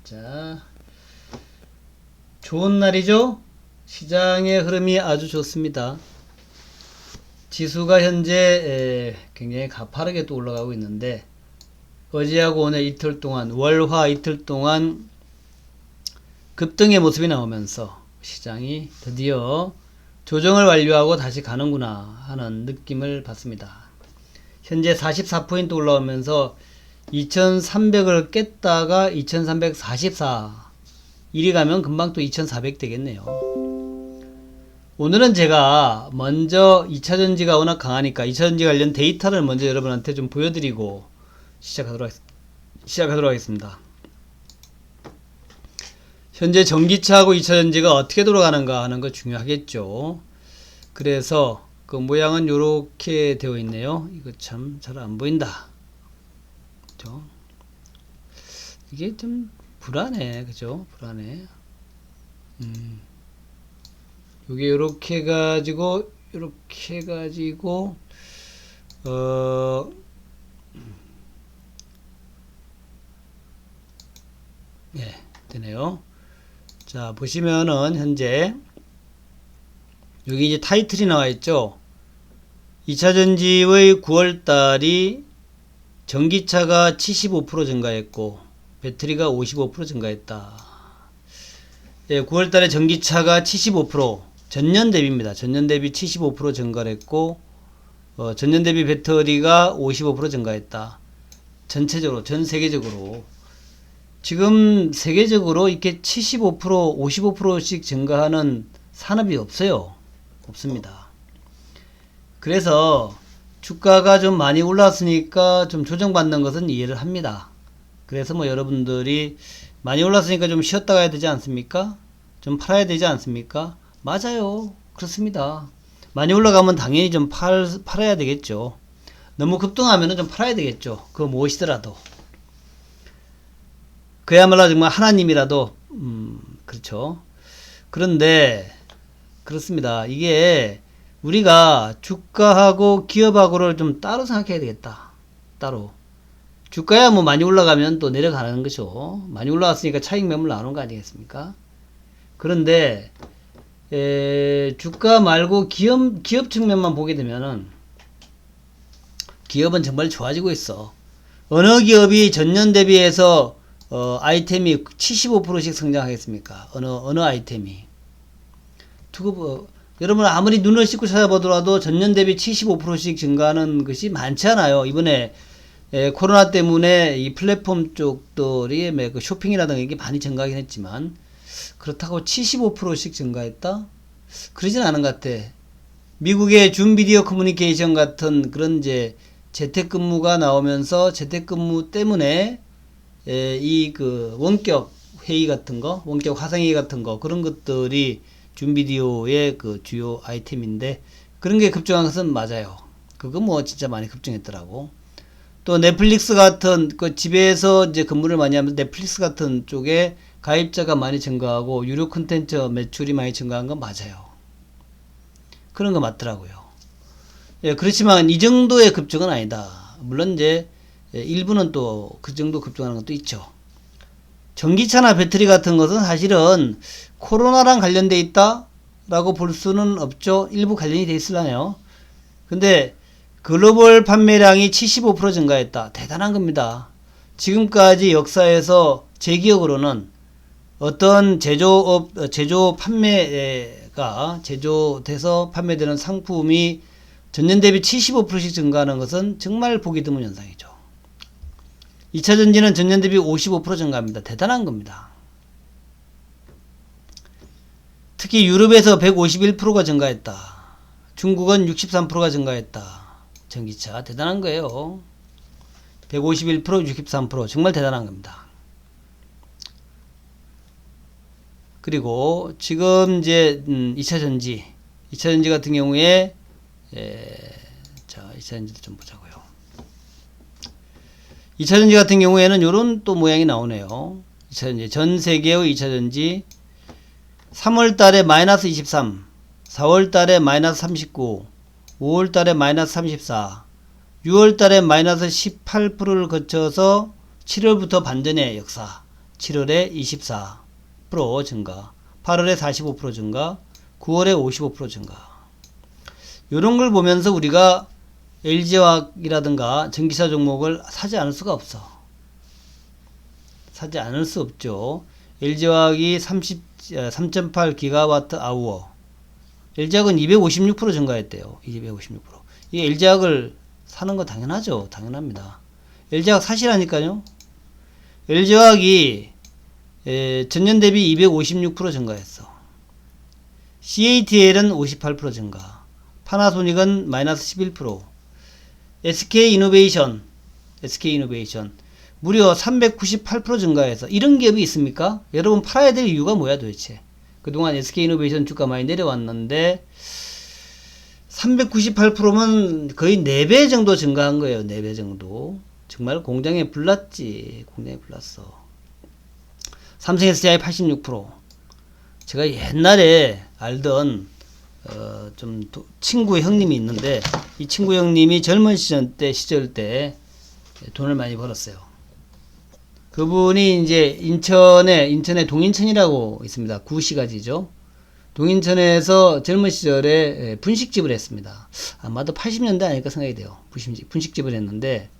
자, 좋은 날이죠? 시장의 흐름이 아주 좋습니다. 지수가 현재 굉장히 가파르게 또 올라가고 있는데, 어제하고 오늘 이틀 동안, 월화 이틀 동안 급등의 모습이 나오면서 시장이 드디어 조정을 완료하고 다시 가는구나 하는 느낌을 받습니다. 현재 44포인트 올라오면서 2300을 깼다가 2344 이리 가면 금방 또 2400 되겠네요. 오늘은 제가 먼저 2차전지가 워낙 강하니까 2차전지 관련 데이터를 먼저 여러분한테 좀 보여드리고 시작하도록 하겠습니다. 현재 전기차하고 2차전지가 어떻게 돌아가는가 하는 거 중요하겠죠. 그래서 그 모양은 이렇게 되어 있네요. 이거 참 잘 안 보인다. 그죠? 이게 좀 불안해. 그죠? 불안해. 요게 요렇게 가지고 예, 되네요. 자, 보시면은 현재 여기 이제 타이틀이 나와 있죠. 2차전지의 9월달이 전기차가 75% 증가했고 배터리가 55% 증가했다. 예, 9월달에 전기차가 75% 전년 대비입니다. 전년 대비 75% 증가를 했고 전년 대비 배터리가 55% 증가했다. 전체적으로 전 세계적으로 지금 세계적으로 이렇게 75% 55%씩 증가하는 산업이 없어요. 없습니다. 그래서 주가가 좀 많이 올랐으니까 좀 조정받는 것은 이해를 합니다. 그래서 뭐 여러분들이 많이 올랐으니까 좀 쉬었다 가야 되지 않습니까? 좀 팔아야 되지 않습니까? 맞아요. 그렇습니다. 많이 올라가면 당연히 좀 팔아야 되겠죠. 너무 급등하면 좀 팔아야 되겠죠. 그거 무엇이더라도. 그야말로 정말 하나님이라도, 그렇죠. 그런데, 그렇습니다. 이게, 우리가 주가하고 기업하고를 좀 따로 생각해야 되겠다. 따로. 주가야 뭐 많이 올라가면 또 내려가는 거죠. 많이 올라왔으니까 차익 매물 나오는 거 아니겠습니까? 그런데, 주가 말고 기업 측면만 보게 되면은, 기업은 정말 좋아지고 있어. 어느 기업이 전년 대비해서 아이템이 75%씩 성장하겠습니까? 어느 아이템이. 여러분 아무리 눈을 씻고 찾아보더라도 전년 대비 75%씩 증가하는 것이 많지 않아요. 이번에 코로나 때문에 이 플랫폼 쪽들이 그 쇼핑이라든가 이게 많이 증가하긴 했지만 그렇다고 75%씩 증가했다? 그러진 않은 것 같아. 미국의 줌 비디오 커뮤니케이션 같은 그런 이제 재택근무가 나오면서 재택근무 때문에 이 그 원격 회의 같은 거, 원격 화상회의 같은 거 그런 것들이 줌 비디오의 그 주요 아이템인데 그런 게 급증한 것은 맞아요. 그거 뭐 진짜 많이 급증했더라고. 또 넷플릭스 같은 그 집에서 이제 근무를 많이 하면서 넷플릭스 같은 쪽에 가입자가 많이 증가하고 유료 콘텐츠 매출이 많이 증가한 건 맞아요. 그런 거 맞더라고요. 예, 그렇지만 이 정도의 급증은 아니다. 물론 이제 일부는 또 그 정도 급증하는 것도 있죠. 전기차나 배터리 같은 것은 사실은 코로나랑 관련돼 있다 라고 볼 수는 없죠. 일부 관련이 돼 있으려나요. 근데 글로벌 판매량이 75% 증가했다. 대단한 겁니다. 지금까지 역사에서 제 기억으로는 어떤 제조돼서 판매되는 상품이 전년 대비 75%씩 증가하는 것은 정말 보기 드문 현상이죠. 2차전지는 전년 대비 55% 증가합니다. 대단한 겁니다. 특히 유럽에서 151%가 증가했다. 중국은 63%가 증가했다. 전기차 대단한 거예요. 151%, 63% 정말 대단한 겁니다. 그리고 지금 이제 2차전지 같은 경우에 자 2차전지도 좀 보자고요. 2차전지 같은 경우에는 요런 또 모양이 나오네요. 2차전지 전 세계의 2차전지 3월달에 마이너스 23, 4월달에 마이너스 39, 5월달에 마이너스 34, 6월달에 마이너스 18%를 거쳐서 7월부터 반전의 역사. 7월에 24% 증가, 8월에 45% 증가, 9월에 55% 증가. 이런 걸 보면서 우리가 LG화학이라든가 전기차 종목을 사지 않을 수가 없어. 사지 않을 수 없죠. LG화학이 3.8 기가와트 아워. LG화학은 256% 증가했대요. 256%. 이 LG화학을 사는 거 당연하죠. 당연합니다. LG화학 사시라니까요. LG화학이 전년 대비 256% 증가했어. CATL은 58% 증가. 파나소닉은 마이너스 11%. SK이노베이션 무려 398% 증가해서 이런 기업이 있습니까? 여러분 팔아야 될 이유가 뭐야 도대체? 그동안 SK이노베이션 주가 많이 내려왔는데 398%면 거의 4배 정도 증가한 거예요. 4배 정도. 정말 공장에 불났지. 공장에 불났어. 삼성SDI 86%. 제가 옛날에 알던 친구 형님이 있는데 이 친구 형님이 젊은 시절 때 돈을 많이 벌었어요. 그분이 이제 인천에 동인천이라고 있습니다. 구시가지죠. 동인천에서 젊은 시절에 분식집을 했습니다. 아마도 80년대 아닐까 생각이 돼요. 분식집을 했는데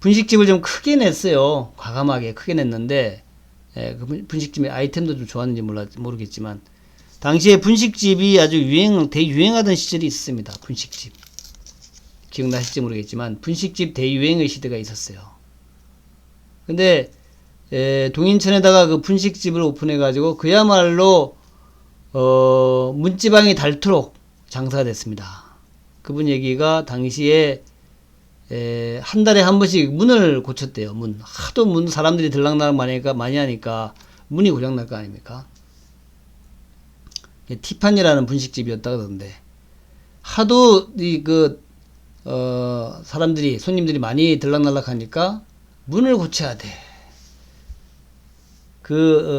분식집을 좀 크게 냈어요. 과감하게 크게 냈는데 그 분식집의 아이템도 좀 좋았는지 모르겠지만 당시에 분식집이 아주 대유행하던 시절이 있었습니다. 분식집. 기억나실지 모르겠지만 분식집 대유행의 시대가 있었어요. 근데 동인천에다가 그 분식집을 오픈해가지고 그야말로 문지방이 닳도록 장사가 됐습니다. 그분 얘기가 당시에 한 달에 한 번씩 문을 고쳤대요. 하도 사람들이 들락날락 많이 하니까 문이 고장날 거 아닙니까? 티파니라는 분식집이었다 그러던데 하도 손님들이 많이 들락날락 하니까 문을 고쳐야 돼.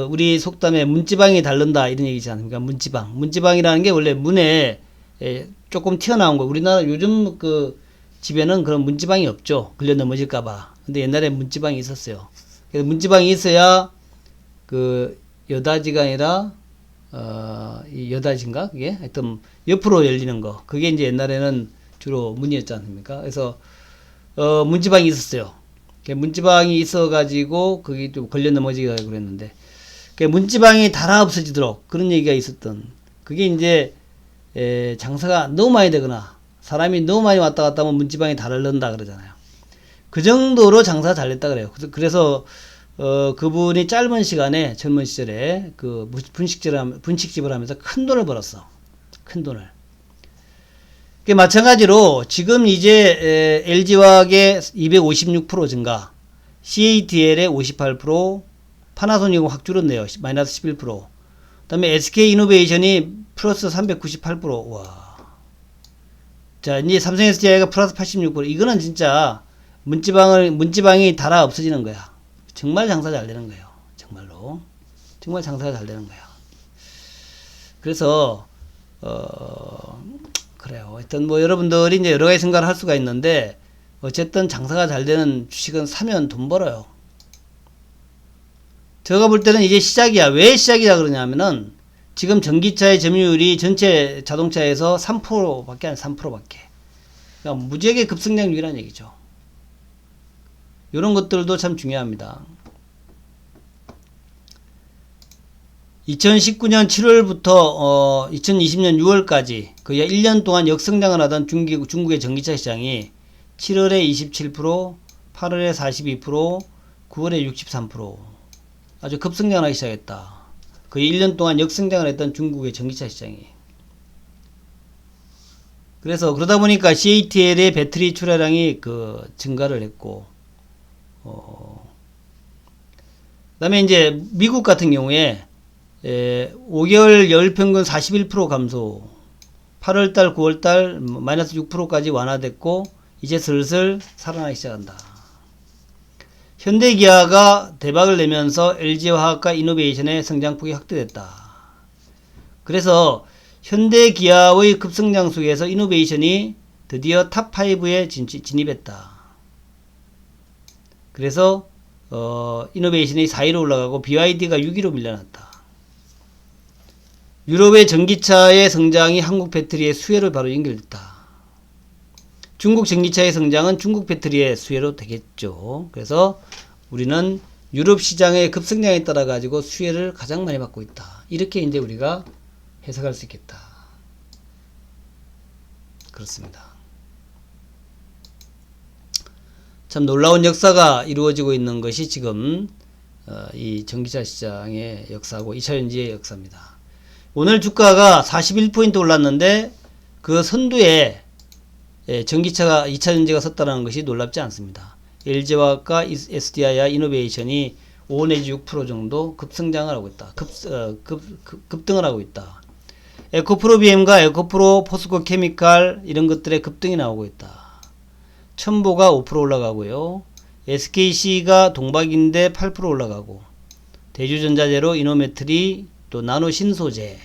우리 속담에 문지방이 닳는다 이런 얘기지 않습니까? 문지방이라는 게 원래 문에 조금 튀어나온 거. 우리나라 요즘 집에는 그런 문지방이 없죠. 걸려 넘어질까봐. 근데 옛날에 문지방이 있었어요. 그래서 문지방이 있어야 여다지가 아니라 이 여다지인가 그게 하여튼 옆으로 열리는 거. 그게 이제 옛날에는 주로 문이었지 않습니까? 그래서 문지방이 있었어요. 문지방이 있어가지고 그게 좀 걸려 넘어지기가 그랬는데 문지방이 닳아 없어지도록 그런 얘기가 있었던 그게 이제 장사가 너무 많이 되거나 사람이 너무 많이 왔다 갔다 하면 문지방이 닳는다 그러잖아요. 그 정도로 장사가 잘 됐다 그래요. 그래서 그분이 짧은 시간에 젊은 시절에 분식집을 하면서 큰 돈을 벌었어. 큰 돈을. 마찬가지로 지금 이제 LG화학의 256% 증가, CATL의 58%, 파나소닉은 확 줄었네요. 마이너스 11%. 그 다음에 SK이노베이션이 플러스 398%. 와. 자, 이제 삼성SDI가 플러스 86%. 이거는 진짜 문지방이 닳아 없어지는 거야. 정말 장사 잘 되는 거예요. 정말로. 정말 장사가 잘 되는 거야. 그래서, 그래요. 하여튼 여러분들이 이제 여러 가지 생각을 할 수가 있는데, 어쨌든 장사가 잘 되는 주식은 사면 돈 벌어요. 제가 볼 때는 이제 시작이야. 왜 시작이라 그러냐면은, 지금 전기차의 점유율이 전체 자동차에서 3%밖에 안 3%밖에. 그러니까 무지하게 급성장률이라는 얘기죠. 이런 것들도 참 중요합니다. 2019년 7월부터 2020년 6월까지 거의 1년 동안 역성장을 하던 중국의 전기차 시장이 7월에 27%, 8월에 42%, 9월에 63% 아주 급성장을 하기 시작했다. 거의 1년 동안 역성장을 했던 중국의 전기차 시장이. 그래서 그러다 보니까 CATL의 배터리 출하량이 증가를 했고, 그다음에 이제 미국 같은 경우에 5개월 열평균 41% 감소, 8월달, 9월달 마이너스 6%까지 완화됐고 이제 슬슬 살아나기 시작한다. 현대기아가 대박을 내면서 LG화학과 이노베이션의 성장폭이 확대됐다. 그래서 현대기아의 급성장 속에서 이노베이션이 드디어 탑5에 진입했다. 그래서 이노베이션이 4위로 올라가고 BYD가 6위로 밀려났다. 유럽의 전기차의 성장이 한국 배터리의 수혜로 바로 연결됐다. 중국 전기차의 성장은 중국 배터리의 수혜로 되겠죠. 그래서 우리는 유럽 시장의 급성장에 따라 가지고 수혜를 가장 많이 받고 있다. 이렇게 이제 우리가 해석할 수 있겠다. 그렇습니다. 참 놀라운 역사가 이루어지고 있는 것이 지금 이 전기차 시장의 역사고 2차전지의 역사입니다. 오늘 주가가 41포인트 올랐는데 그 선두에 전기차가 2차전지가 섰다는 것이 놀랍지 않습니다. LG화학과 SDI와 이노베이션이 5 내지 6% 정도 급성장을 하고 있다. 급등을 하고 있다. 에코프로비엠과 에코프로, 포스코 케미칼 이런 것들의 급등이 나오고 있다. 첨보가 5% 올라가고요. SKC가 동박인데 8% 올라가고, 대주전자재로 이노메트리, 또 나노신소재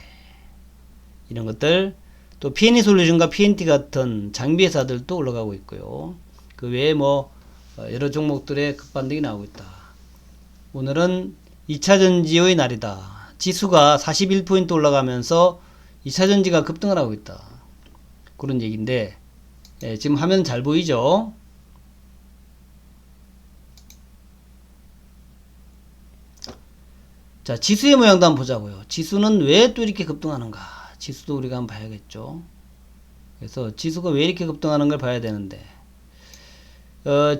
이런 것들, 또 PNE솔루션과 PNT 같은 장비 회사들도 올라가고 있고요. 그 외에 뭐 여러 종목들의 급반등이 나오고 있다. 오늘은 2차전지의 날이다. 지수가 41포인트 올라가면서 2차전지가 급등을 하고 있다. 그런 얘기인데 지금 화면 잘 보이죠? 자, 지수의 모양도 한번 보자고요. 지수는 왜 또 이렇게 급등하는가? 지수도 우리가 한번 봐야겠죠. 그래서 지수가 왜 이렇게 급등하는 걸 봐야 되는데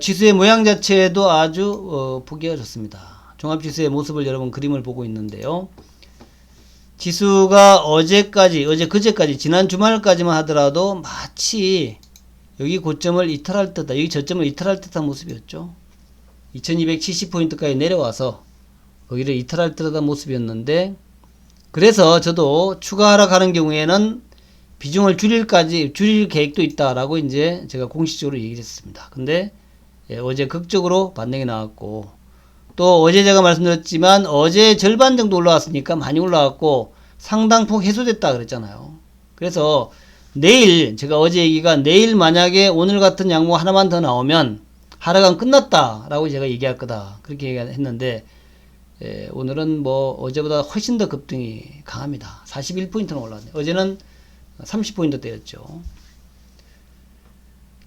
지수의 모양 자체도 아주 보기가 좋습니다. 종합지수의 모습을 여러분 그림을 보고 있는데요. 지수가 그제까지 지난 주말까지만 하더라도 마치 여기 고점을 이탈할 듯한, 여기 저점을 이탈할 듯한 모습이었죠. 2270포인트까지 내려와서 거기를 이탈할 듯한 모습이었는데, 그래서 저도 추가 하락하는 경우에는 비중을 줄일 계획도 있다라고 이제 제가 공식적으로 얘기를 했습니다. 근데 어제 극적으로 반등이 나왔고, 또 어제 제가 말씀드렸지만 어제 절반 정도 올라왔으니까 많이 올라왔고 상당폭 해소됐다 그랬잖아요. 그래서 내일, 제가 어제 얘기가 내일 만약에 오늘 같은 양모 하나만 더 나오면 하락은 끝났다 라고 제가 얘기할 거다 그렇게 얘기했는데, 오늘은 뭐 어제보다 훨씬 더 급등이 강합니다. 41포인트는 올랐네요. 어제는 30포인트대였죠.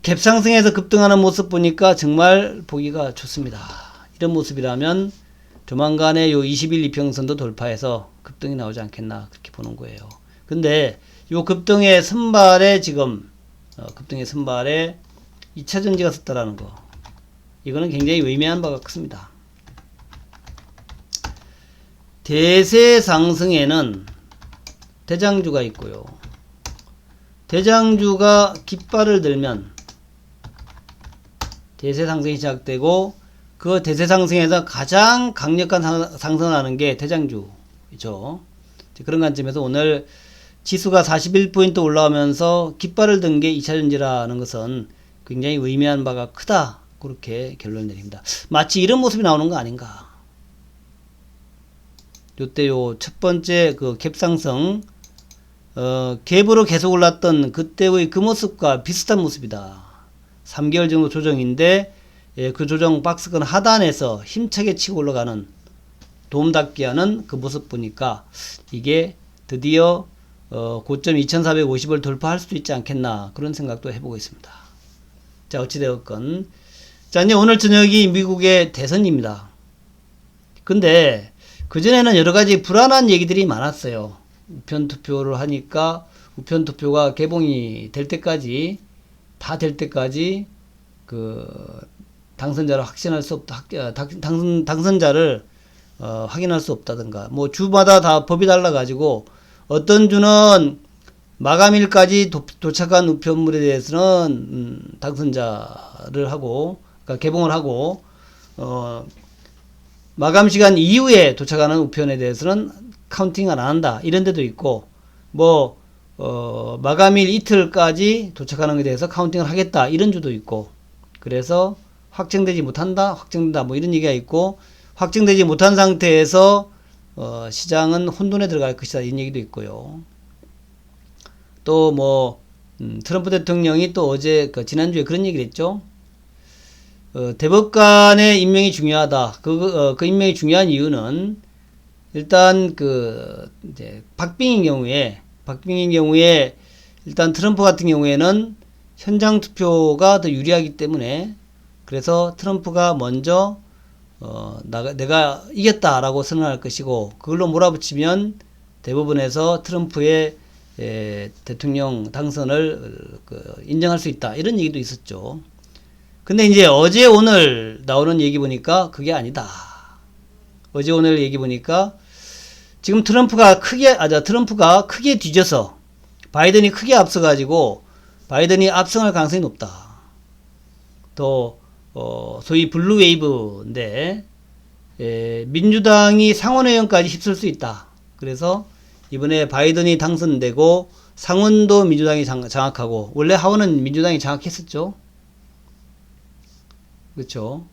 갭 상승에서 급등하는 모습 보니까 정말 보기가 좋습니다. 이런 모습이라면 조만간에 요 20일 이평선도 돌파해서 급등이 나오지 않겠나 그렇게 보는 거예요. 근데 요 급등의 선발에 지금 급등의 선발에 2차전지가 섰다라는 거, 이거는 굉장히 의미한 바가 큽니다. 대세 상승에는 대장주가 있고요. 대장주가 깃발을 들면 대세 상승이 시작되고, 그 대세 상승에서 가장 강력한 상승을 하는 게 대장주죠. 그런 관점에서 오늘 지수가 41포인트 올라오면서 깃발을 든 게 2차전지라는 것은 굉장히 의미한 바가 크다, 그렇게 결론을 내립니다. 마치 이런 모습이 나오는 거 아닌가. 요때 요 첫 번째 그 갭상승, 갭으로 계속 올랐던 그때의 그 모습과 비슷한 모습이다. 3개월 정도 조정인데, 그 조정 박스권 하단에서 힘차게 치고 올라가는, 도움닫기 하는 그 모습 보니까 이게 드디어 고점 2450을 돌파할 수도 있지 않겠나 그런 생각도 해보고 있습니다. 자, 어찌되었건, 자, 이제 오늘 저녁이 미국의 대선입니다. 근데 그전에는 여러가지 불안한 얘기들이 많았어요. 우편투표를 하니까 우편투표가 개봉이 될 때까지, 다 될 때까지 그 당선자를 확신할 수 없다, 당선자를 확인할 수 없다든가, 뭐 주마다 다 법이 달라가지고 어떤 주는 마감일까지 도착한 우편물에 대해서는 당선자를 하고, 그러니까 개봉을 하고, 마감 시간 이후에 도착하는 우편에 대해서는 카운팅을 안 한다, 이런 데도 있고, 뭐 마감일 이틀까지 도착하는 것에 대해서 카운팅을 하겠다, 이런 주도 있고, 그래서 확정되지 못한다, 확정된다, 뭐 이런 얘기가 있고, 확정되지 못한 상태에서 시장은 혼돈에 들어갈 것이다, 이런 얘기도 있고요. 또 뭐 트럼프 대통령이 또 어제 지난주에 그런 얘기를 했죠. 대법관의 임명이 중요하다. 그 임명이 중요한 이유는 일단 이제 박빙인 경우에 일단 트럼프 같은 경우에는 현장 투표가 더 유리하기 때문에 그래서 트럼프가 먼저 내가 이겼다라고 선언할 것이고 그걸로 몰아붙이면 대부분에서 트럼프의 대통령 당선을 인정할 수 있다. 이런 얘기도 있었죠. 근데 이제 어제 오늘 나오는 얘기 보니까 그게 아니다. 어제 오늘 얘기 보니까 지금 트럼프가 크게 뒤져서 바이든이 크게 앞서가지고 바이든이 압승할 가능성이 높다. 또 소위 블루 웨이브인데 민주당이 상원의원까지 휩쓸 수 있다. 그래서 이번에 바이든이 당선되고 상원도 민주당이 장악하고 원래 하원은 민주당이 장악했었죠. 그렇죠.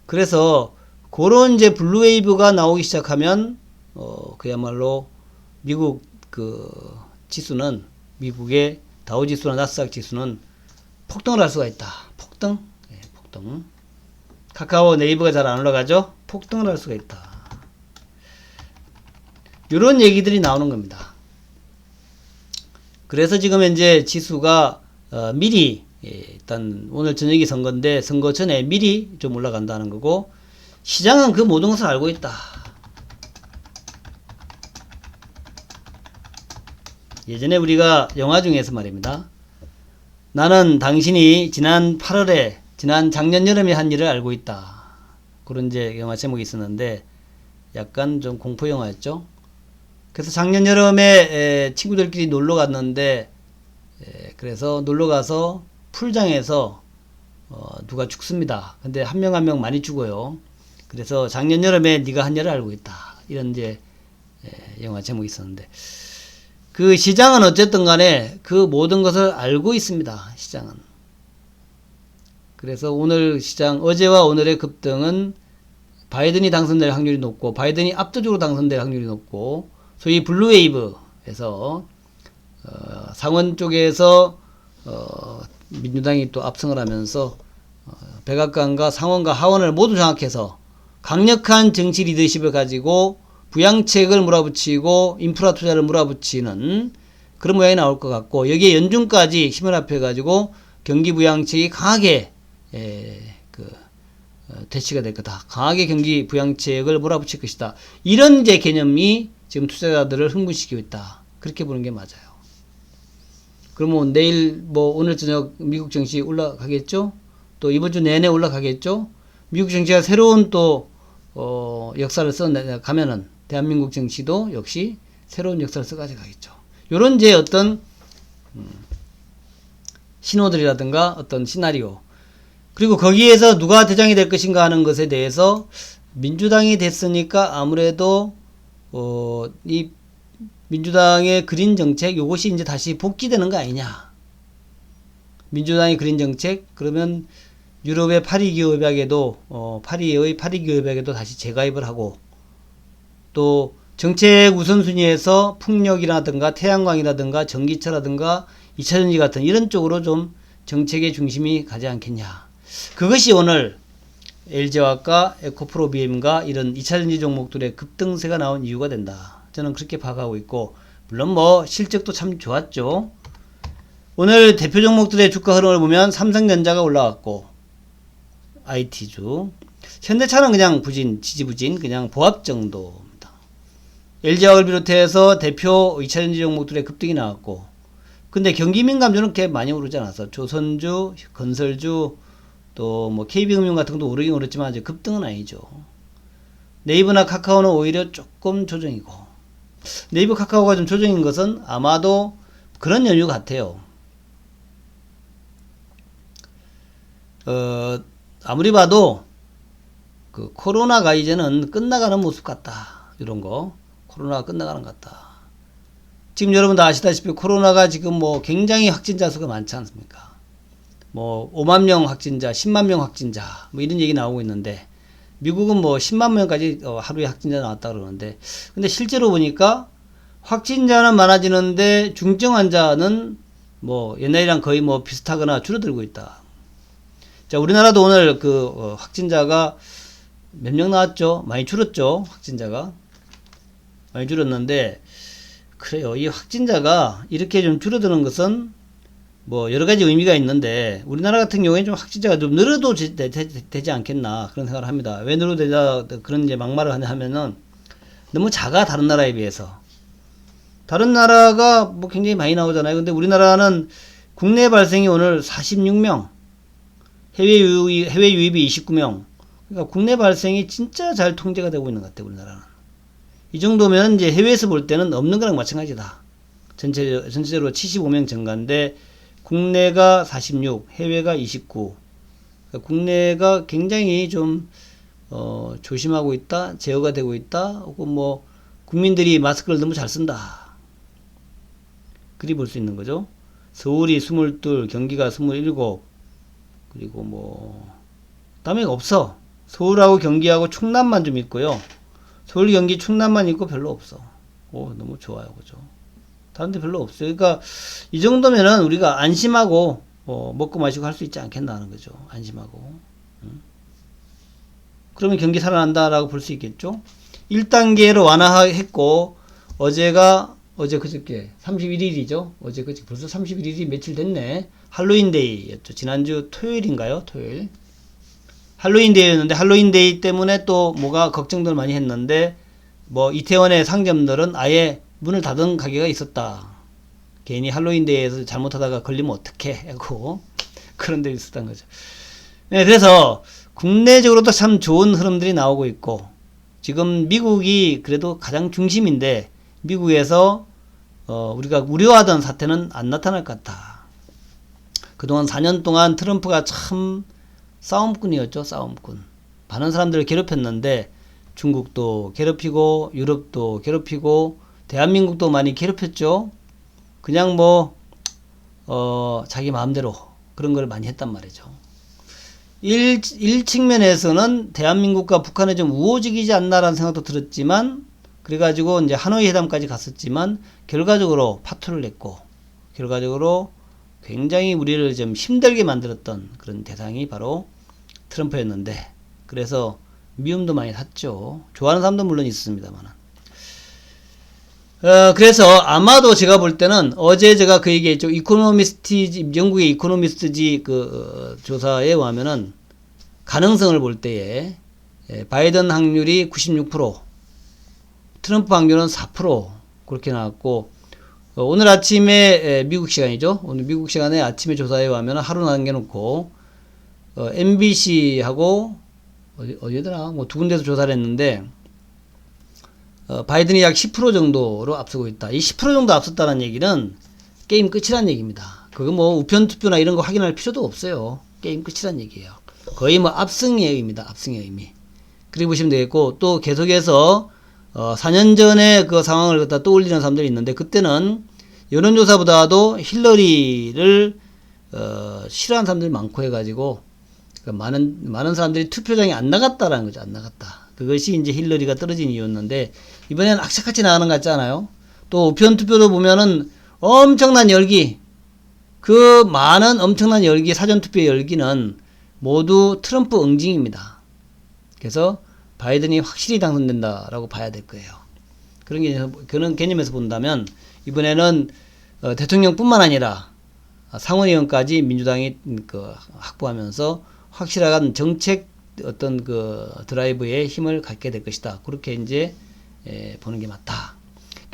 그래서 그런 이제 블루 웨이브가 나오기 시작하면 그야말로 미국 지수는 미국의 다우 지수나 나스닥 지수는 폭등을 할 수가 있다. 폭등? 네, 폭등. 카카오 네이버가 잘 안 올라가죠? 폭등을 할 수가 있다. 이런 얘기들이 나오는 겁니다. 그래서 지금 현재 지수가 미리 일단 오늘 저녁이 선거인데 선거 전에 미리 좀 올라간다는 거고 시장은 그 모든 것을 알고 있다. 예전에 우리가 영화 중에서 말입니다. 나는 당신이 지난 작년 여름에 한 일을 알고 있다. 그런 이제 영화 제목이 있었는데 약간 좀 공포 영화였죠. 그래서 작년 여름에 친구들끼리 놀러 갔는데 그래서 놀러 가서 풀장에서 누가 죽습니다. 근데 한 명 한 명 많이 죽어요. 그래서 작년 여름에 네가 한 일을 알고 있다. 이런 이제 영화 제목이 있었는데 그 시장은 어쨌든 간에 그 모든 것을 알고 있습니다. 시장은. 그래서 오늘 시장 어제와 오늘의 급등은 바이든이 당선될 확률이 높고 바이든이 압도적으로 당선될 확률이 높고 소위 블루웨이브에서 상원 쪽에서 민주당이 또 압승을 하면서 백악관과 상원과 하원을 모두 장악해서 강력한 정치 리더십을 가지고 부양책을 몰아붙이고 인프라 투자를 몰아붙이는 그런 모양이 나올 것 같고 여기에 연준까지 힘을 합해가지고 경기 부양책이 강하게 대치가 될 거다. 강하게 경기 부양책을 몰아붙일 것이다. 이런 이제 개념이 지금 투자자들을 흥분시키고 있다. 그렇게 보는 게 맞아요. 그러면 내일 오늘 저녁 미국 증시 올라가겠죠? 또 이번 주 내내 올라가겠죠? 미국 증시가 새로운 또 역사를 써가면은 대한민국 정치도 역시 새로운 역사를 써가지고 요런 이제 어떤 신호들이라든가 어떤 시나리오 그리고 거기에서 누가 대장이 될 것인가 하는 것에 대해서 민주당이 됐으니까 아무래도 이 민주당의 그린 정책 요것이 이제 다시 복귀되는 거 아니냐. 민주당의 그린 정책 그러면 유럽의 파리 기후협약에도 파리의 파리 기후협약에도 다시 재가입을 하고 또 정책 우선순위에서 풍력이라든가 태양광이라든가 전기차라든가 2차전지 같은 이런 쪽으로 좀 정책의 중심이 가지 않겠냐. 그것이 오늘 LG화학과 에코프로비엠과 이런 2차전지 종목들의 급등세가 나온 이유가 된다. 저는 그렇게 파악하고 있고 물론 실적도 참 좋았죠. 오늘 대표 종목들의 주가 흐름을 보면 삼성전자가 올라왔고 IT주 현대차는 그냥 지지부진 그냥 보합 정도입니다. LG화학을 비롯해서 대표 2차전지 종목들의 급등이 나왔고 근데 경기민감주는 그렇게 많이 오르지 않았어. 조선주, 건설주 또 KB금융 같은 것도 오르긴 오르지만 아직 급등은 아니죠. 네이버나 카카오는 오히려 조금 조정이고 네이버 카카오가 좀 조정인 것은 아마도 그런 연유 같아요. 아무리 봐도 그 코로나가 이제는 끝나가는 모습 같다. 이런 거 코로나가 끝나가는 것 같다. 지금 여러분도 아시다시피 코로나가 지금 굉장히 확진자 수가 많지 않습니까? 5만 명 확진자, 10만 명 확진자 이런 얘기 나오고 있는데 미국은 10만 명까지 하루에 확진자 나왔다 그러는데 근데 실제로 보니까 확진자는 많아지는데 중증 환자는 옛날이랑 거의 비슷하거나 줄어들고 있다. 자, 우리나라도 오늘 확진자가 몇 명 나왔죠? 많이 줄었죠? 확진자가. 많이 줄었는데, 그래요. 이 확진자가 이렇게 좀 줄어드는 것은 뭐 여러 가지 의미가 있는데, 우리나라 같은 경우에 좀 확진자가 좀 늘어도 되지 않겠나 그런 생각을 합니다. 왜 늘어도 되자 그런 이제 막말을 하냐면은 너무 작아, 다른 나라에 비해서. 다른 나라가 뭐 굉장히 많이 나오잖아요. 근데 우리나라는 국내 발생이 오늘 46명, 해외 유입이 29명. 그러니까 국내 발생이 진짜 잘 통제가 되고 있는 것 같아요, 우리나라는. 이 정도면 이제 해외에서 볼 때는 없는 거랑 마찬가지다. 전체적으로 75명 증가인데, 국내가 46, 해외가 29. 그러니까 국내가 굉장히 좀, 조심하고 있다, 제어가 되고 있다, 혹은 뭐, 국민들이 마스크를 너무 잘 쓴다. 그리 볼 수 있는 거죠. 서울이 22, 경기가 27, 그리고 뭐, 다음에 없어. 서울하고 경기하고 충남만 좀 있고요. 서울, 경기, 충남만 있고 별로 없어. 오, 너무 좋아요. 그죠? 다른 데 별로 없어요. 그러니까, 이 정도면은 우리가 안심하고, 먹고 마시고 할 수 있지 않겠나 하는 거죠. 안심하고. 그러면 경기 살아난다라고 볼 수 있겠죠? 1단계로 완화했고, 어제 그저께 31일이죠? 어제 그저께 벌써 31일이 며칠 됐네. 할로윈데이였죠. 지난주 토요일인가요? 토요일. 할로윈데이였는데, 할로윈데이 때문에 또 뭐가 걱정들 많이 했는데, 뭐, 이태원의 상점들은 아예 문을 닫은 가게가 있었다. 괜히 할로윈데이에서 잘못하다가 걸리면 어떡해 하고, 그런 데 있었던 거죠. 네, 그래서, 국내적으로도 참 좋은 흐름들이 나오고 있고, 지금 미국이 그래도 가장 중심인데, 미국에서, 우리가 우려하던 사태는 안 나타날 것 같다. 그동안 4년 동안 트럼프가 참 싸움꾼이었죠, 싸움꾼. 많은 사람들을 괴롭혔는데, 중국도 괴롭히고, 유럽도 괴롭히고, 대한민국도 많이 괴롭혔죠. 그냥 뭐, 자기 마음대로 그런 걸 많이 했단 말이죠. 일 측면에서는 대한민국과 북한이 좀 우호적이지 않나라는 생각도 들었지만, 그래가지고 이제 하노이 회담까지 갔었지만, 결과적으로 파토를 냈고, 결과적으로 굉장히 우리를 좀 힘들게 만들었던 그런 대상이 바로 트럼프였는데, 그래서 미움도 많이 샀죠. 좋아하는 사람도 물론 있습니다만. 그래서 아마도 제가 볼 때는 어제 제가 그 얘기했죠. 영국의 이코노미스트지 조사에 의하면은 가능성을 볼 때에 바이든 확률이 96%, 트럼프 확률은 4% 그렇게 나왔고, 오늘 아침에 미국 시간이죠. 오늘 미국 시간에 아침에 조사에 의하면 하루 남겨놓고 MBC하고 어디더라 뭐 두 군데서 조사를 했는데 바이든이 약 10% 정도로 앞서고 있다. 이 10% 정도 앞섰다는 얘기는 게임 끝이란 얘기입니다. 그거 뭐 우편 투표나 이런 거 확인할 필요도 없어요. 게임 끝이란 얘기예요. 거의 뭐 압승의 의미다. 압승의 의미. 그렇게 보시면 되겠고, 또 계속해서 4년 전에 그 상황을 갖다 떠올리는 사람들이 있는데, 그때는 여론조사보다도 힐러리를 싫어하는 사람들이 많고 해가지고 많은 사람들이 투표장에 안 나갔다라는 거죠. 안 나갔다. 그것이 이제 힐러리가 떨어진 이유였는데, 이번에는 악착같이 나가는 것 같지 않아요? 또 우편 투표도 보면은 엄청난 열기, 그 많은 엄청난 열기, 사전투표의 열기는 모두 트럼프 응징입니다. 그래서 바이든이 확실히 당선된다라고 봐야 될 거예요. 그런 개념에서 본다면 이번에는 대통령뿐만 아니라 상원의원까지 민주당이 확보하면서 확실한 정책 어떤 드라이브에 힘을 갖게 될 것이다. 그렇게 이제 보는 게 맞다.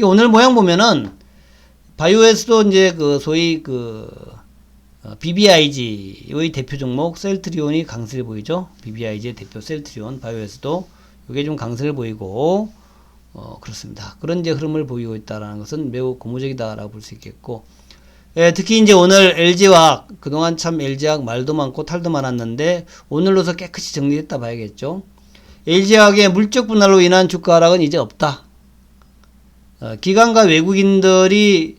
오늘 모양 보면은 바이오에서도 이제 소위 BBIG의 대표 종목 셀트리온이 강세를 보이죠. BBIG의 대표 셀트리온 바이오에서도 이게 좀 강세를 보이고 그렇습니다. 그런 이제 흐름을 보이고 있다라는 것은 매우 고무적이다라고 볼 수 있겠고, 특히 이제 오늘 LG화학, 그동안 참 LG화학 말도 많고 탈도 많았는데 오늘로서 깨끗이 정리됐다 봐야겠죠. LG화학의 물적 분할로 인한 주가 하락은 이제 없다. 기관과 외국인들이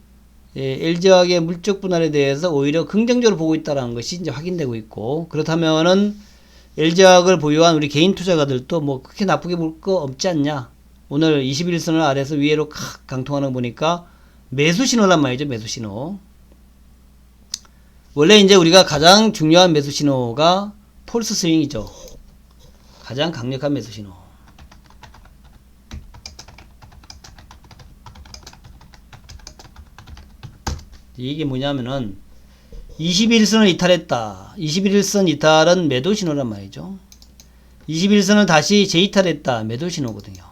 LG화학의 물적 분할에 대해서 오히려 긍정적으로 보고 있다는 것이 이제 확인되고 있고, 그렇다면은 LG화학을 보유한 우리 개인 투자가들도 뭐 그렇게 나쁘게 볼 거 없지 않냐. 오늘 21선을 아래에서 위로 강통하는 거 보니까 매수 신호란 말이죠. 매수 신호. 원래 이제 우리가 가장 중요한 매수 신호가 폴스 스윙이죠. 가장 강력한 매수 신호. 이게 뭐냐면은 21선을 이탈했다. 21선 이탈은 매도 신호란 말이죠. 21선을 다시 재이탈했다. 매도 신호거든요.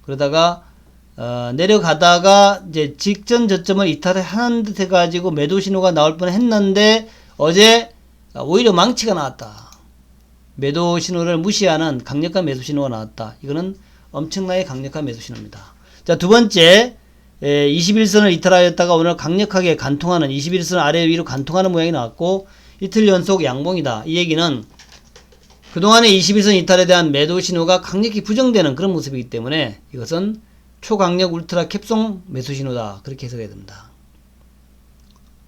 그러다가 내려가다가 이제 직전 저점을 이탈하는 듯 해가지고 매도 신호가 나올 뻔 했는데 어제 오히려 망치가 나왔다. 매도 신호를 무시하는 강력한 매수 신호가 나왔다. 이거는 엄청나게 강력한 매수 신호입니다. 자, 두 번째, 21선을 이탈하였다가 오늘 강력하게 간통하는 21선 아래 위로 간통하는 모양이 나왔고 이틀 연속 양봉이다. 이 얘기는 그동안의 21선 이탈에 대한 매도 신호가 강력히 부정되는 그런 모습이기 때문에 이것은 초강력 울트라 캡송 매수 신호다. 그렇게 해석해야 됩니다.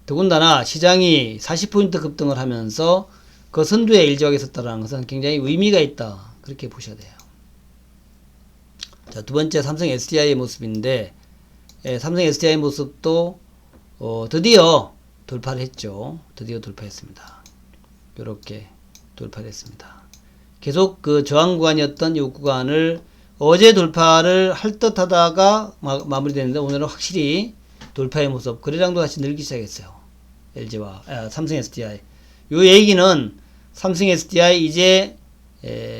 더군다나 시장이 40포인트 급등을 하면서 그 선두에 일조하게 섰다는 것은 굉장히 의미가 있다. 그렇게 보셔야 돼요. 자, 두 번째 삼성 SDI의 모습인데 삼성 SDI 모습도 드디어 돌파를 했죠. 드디어 돌파했습니다. 이렇게 돌파했습니다. 계속 그 저항 구간이었던 이 구간을 어제 돌파를 할 듯 하다가 마무리됐는데 오늘은 확실히 돌파의 모습. 거래량도 다시 늘기 시작했어요. LG와 삼성 SDI. 요 얘기는 삼성 SDI 이제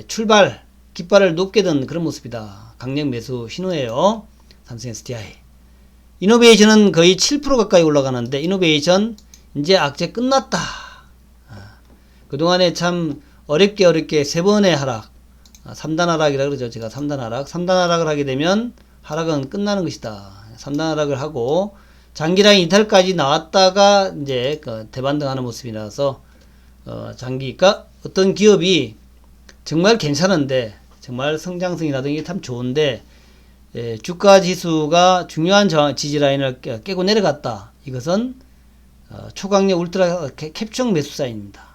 출발 깃발을 높게 든 그런 모습이다. 강력 매수 신호예요. 삼성 SDI. 이노베이션은 거의 7% 가까이 올라가는데 이노베이션 이제 악재 끝났다. 그동안에 참 어렵게 세 번의 하락, 3단 하락이라 그러죠. 제가 3단 하락. 3단 하락을 하게 되면 하락은 끝나는 것이다. 3단 하락을 하고 장기라인 이탈까지 나왔다가 이제 그 대반등하는 모습이라서 장기가 어떤 기업이 정말 괜찮은데 정말 성장성이라든지 참 좋은데 주가 지수가 중요한 지지라인을 깨고 내려갔다. 이것은 초강력 울트라 캡청 매수 사인입니다.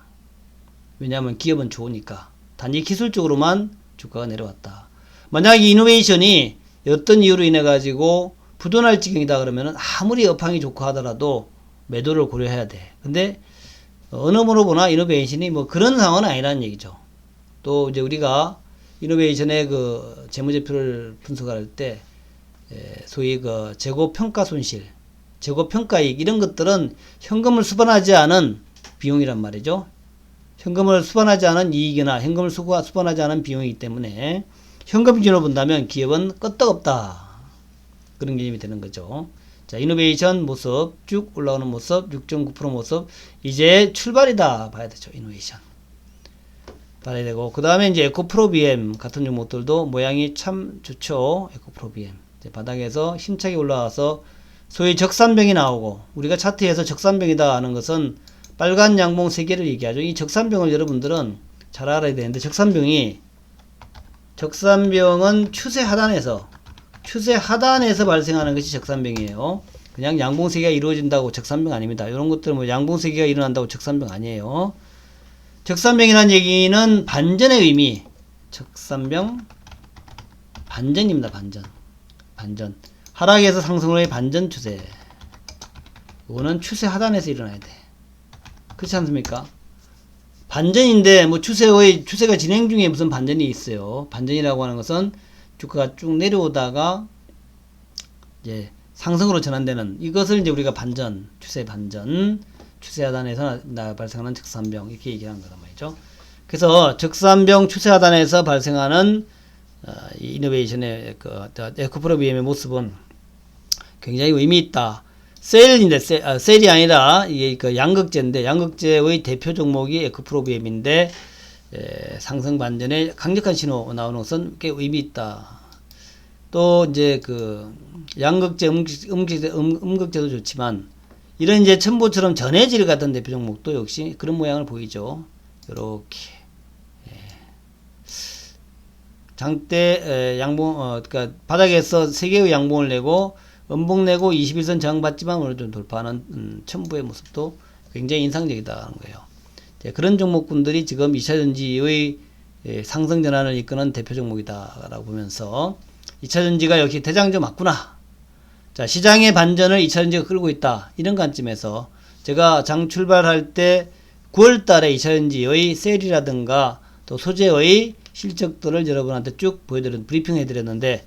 왜냐하면 기업은 좋으니까. 단지 기술적으로만 주가가 내려왔다. 만약 이노베이션이 어떤 이유로 인해 가지고 부도날 지경이다 그러면은 아무리 업황이 좋고 하더라도 매도를 고려해야 돼. 근데 어느 뭐로 보나 이노베이션이 뭐 그런 상황은 아니라는 얘기죠. 또 이제 우리가 이노베이션의 그 재무제표를 분석할 때 소위 그 재고 평가 손실, 재고 평가이익 이런 것들은 현금을 수반하지 않은 비용이란 말이죠. 현금을 수반하지 않은 이익이나 현금을 수반하지 않은 비용이기 때문에 현금 기준으로 본다면 기업은 끄떡없다. 그런 개념이 되는 거죠. 자, 이노베이션 모습 쭉 올라오는 모습 6.9% 모습 이제 출발이다 봐야 되죠. 이노베이션 봐야 되고 그 다음에 이제 에코프로비엠 같은 종목들도 모양이 참 좋죠. 에코프로비엠 바닥에서 힘차게 올라와서 소위 적산병이 나오고 우리가 차트에서 적산병이다 하는 것은 빨간 양봉 3개를 얘기하죠. 이 적산병을 여러분들은 잘 알아야 되는데 적산병은 추세 하단에서 발생하는 것이 적산병이에요. 그냥 양봉 3개가 이루어진다고 적산병 아닙니다. 이런 것들 뭐 양봉 3개가 일어난다고 적산병 아니에요. 적산병이라는 얘기는 반전의 의미. 적산병 반전입니다. 반전. 하락에서 상승으로의 반전 추세. 이거는 추세 하단에서 일어나야 돼. 그렇지 않습니까? 반전인데 뭐 추세가 진행 중에 무슨 반전이 있어요. 반전이라고 하는 것은 주가가 쭉 내려오다가 이제 상승으로 전환되는 이것을 이제 우리가 반전, 추세 반전, 추세 하단에서 발생하는 적산병 이렇게 얘기하는 거란 말이죠. 그래서 적산병 추세 하단에서 발생하는 이노베이션의 그 에코프로비엠의 모습은 굉장히 의미 있다. 셀인데 셀이 아니라 이게 그 양극재인데 양극재의 대표 종목이 에코프로비엠인데 상승 반전에 강력한 신호 나오는 것은 꽤 의미 있다. 또 이제 그 양극재, 음극재도 좋지만 이런 이제 첨보처럼 전해질 같은 대표 종목도 역시 그런 모양을 보이죠. 이렇게 장대 양봉 그러니까 바닥에서 3개의 양봉을 내고 음봉 내고 21선 저항받지만 오늘 좀 돌파하는 첨부의 모습도 굉장히 인상적이다는 거예요. 그런 종목군들이 지금 2차전지의 상승 전환을 이끄는 대표 종목이다라고 보면서 2차전지가 역시 대장주 맞구나. 자, 시장의 반전을 2차전지가 끌고 있다. 이런 관점에서 제가 장 출발할 때 9월 달에 2차전지의 셀이라든가 또 소재의 실적들을 여러분한테 쭉 보여드린 브리핑 해드렸는데,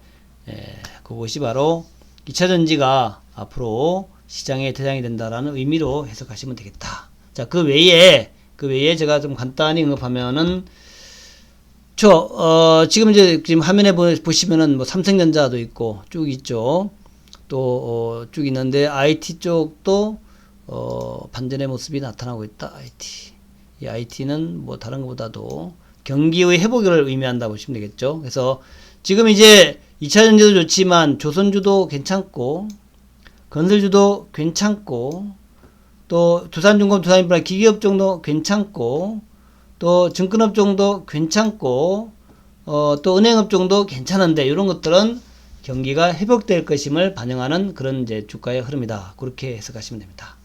그것이 바로 2차전지가 앞으로 시장의 대장이 된다라는 의미로 해석하시면 되겠다. 자, 그 외에 제가 좀 간단히 언급하면은, 지금 지금 화면에 보시면은 뭐 삼성전자도 있고 쭉 있죠. 또, 쭉 있는데, IT 쪽도, 반전의 모습이 나타나고 있다. 이 IT는 뭐 다른 것보다도 경기의 회복을 의미한다 보시면 되겠죠. 그래서 지금 이제 2차전지도 좋지만 조선주도 괜찮고, 건설주도 괜찮고, 또 두산중공, 두산인프라 기기업종도 괜찮고, 또 증권업종도 괜찮고, 또 은행업종도 괜찮은데, 이런 것들은 경기가 회복될 것임을 반영하는 그런 이제 주가의 흐름이다. 그렇게 해석하시면 됩니다.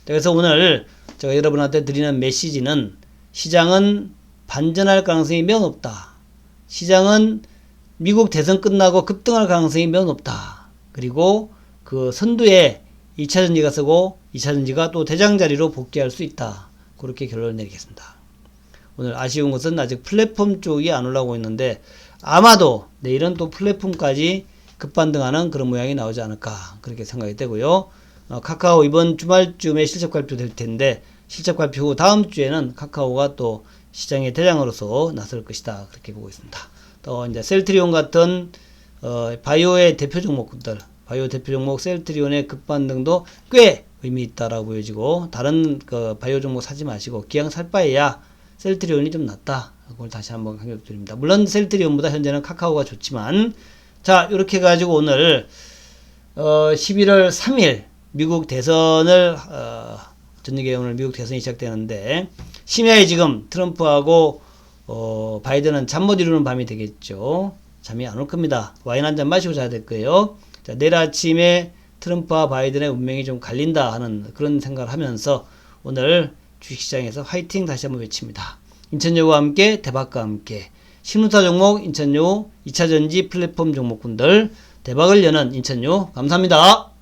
그래서 오늘 제가 여러분한테 드리는 메시지는, 시장은 반전할 가능성이 매우 높다. 시장은 미국 대선 끝나고 급등할 가능성이 매우 높다. 그리고 그 선두에 2차전지가 서고 2차전지가 또 대장 자리로 복귀할 수 있다. 그렇게 결론을 내리겠습니다. 오늘 아쉬운 것은 아직 플랫폼 쪽이 안 올라오고 있는데, 아마도 내일은 또 플랫폼까지 급반등하는 그런 모양이 나오지 않을까, 그렇게 생각이 되고요. 카카오 이번 주말쯤에 실적 발표 될 텐데, 실적 발표 후 다음 주에는 카카오가 또 시장의 대장으로서 나설 것이다, 그렇게 보고 있습니다. 또 이제 셀트리온 같은 바이오의 대표 종목들, 바이오 대표 종목 셀트리온의 급반등도 꽤 의미 있다라고 보여지고, 다른 그 바이오 종목 사지 마시고 기왕 살 바에야 셀트리온이 좀 낫다. 그걸 다시 한번 강조드립니다. 물론 셀트리온보다 현재는 카카오가 좋지만, 자, 이렇게 해가지고 오늘 11월 3일 미국 대선을 저녁에 오늘 미국 대선이 시작되는데, 심야에 지금 트럼프하고 바이든은 잠 못 이루는 밤이 되겠죠. 잠이 안 올 겁니다. 와인 한 잔 마시고 자야 될 거예요. 자, 내일 아침에 트럼프와 바이든의 운명이 좀 갈린다 하는 그런 생각을 하면서 오늘 주식시장에서 화이팅 다시 한번 외칩니다. 인천여우와 함께, 대박과 함께, 신문사 종목 인천여우, 2차전지 플랫폼 종목군들 대박을 여는 인천여우, 감사합니다.